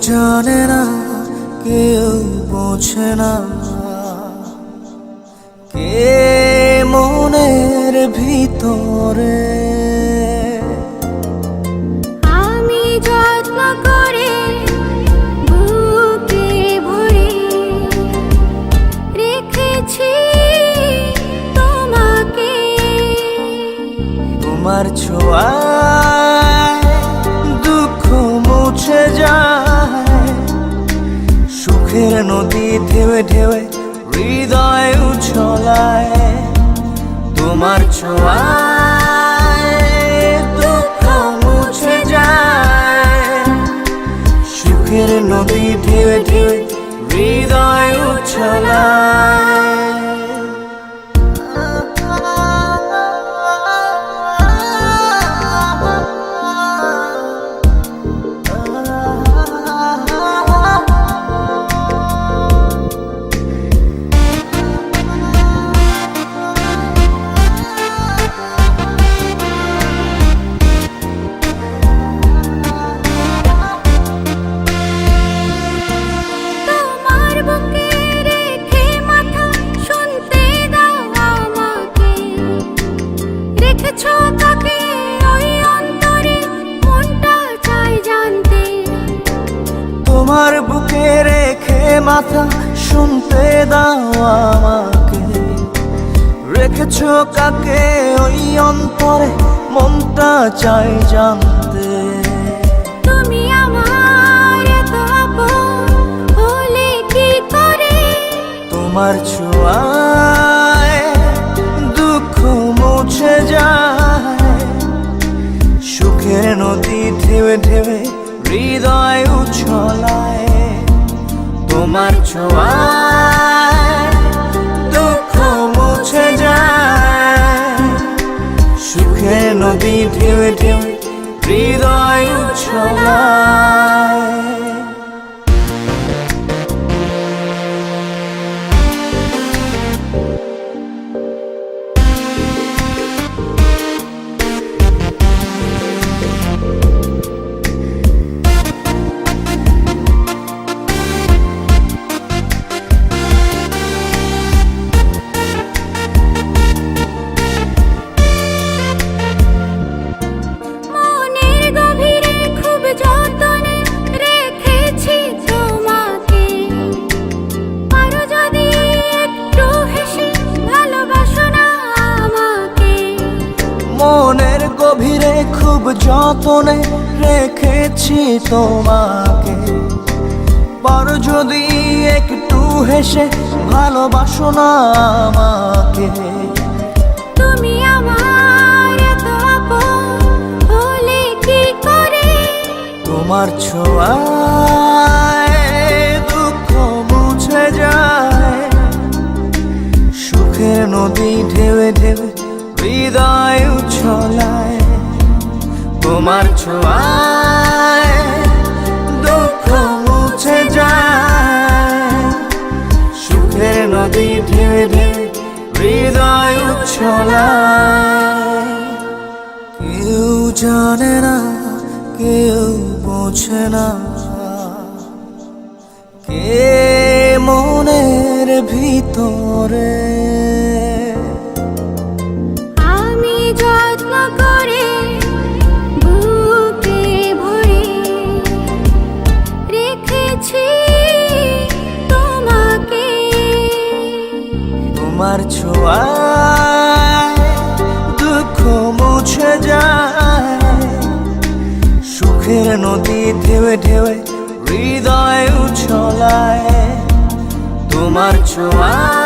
জানে না, কেউ বোঝে না, কে মনের ভিতরে। আমি যত্ন করে বুকে ভরে রেখেছি তোমাকে। তোমার ছোঁয়ায় দুঃখ মুছে যায়, সুখের নদী ঢেউে ঢেউে হৃদয় উছলায়। তোমার ছোঁয়ায় দুঃখ মুছে যায়, সুখের নদী ঢেউে ঢেউে হৃদয় উছলায়। তোমার বুকে রেখে মাথা শুনতে দাও আমাকে, রেখেছো কাকে ওই অন্তরে মনটা চাই জানতে। তুমি আমার এত আপন হলে কি করে, তোমার ছোঁয়ায় দুঃখ মুছে যায়, সুখের নদী ঢেউে ঢেউে হৃদয় উছলায়। তোমার ছোঁয়ায় দুঃখ মুছে যায়, সুখের নদী ঢেউে ঢেউে হৃদয় উছলায়। মনের গভীরে খুব যতনে রেখেছি তোমাকে, পারো যদি একটু হেসে ভালোবাসো না আমাকে। তুমি আমার এত আপন হলে কি করে, তোমার ছোঁয়ায় দুঃখ মুছে যায়, সুখের নদী ঢেউে ঢেউে হৃদয় উছলায়। তোমার ছোঁয়ায় দুঃখ মুছে যায়, সুখের নদী ঢেউে ঢেউে হৃদয় উছলায়। কেউ জানে না, কেউ বোঝে না, কে মনের ভিতরে। আমি যত্ন করে বুকে ভরে রেখেছি তোমাকে। তোমার ছোঁয়ায় দুঃখ মুছে যায়, সুখের নদী ঢেউে ঢেউে হৃদয় উছলায়। তোমার ছোঁয়ায়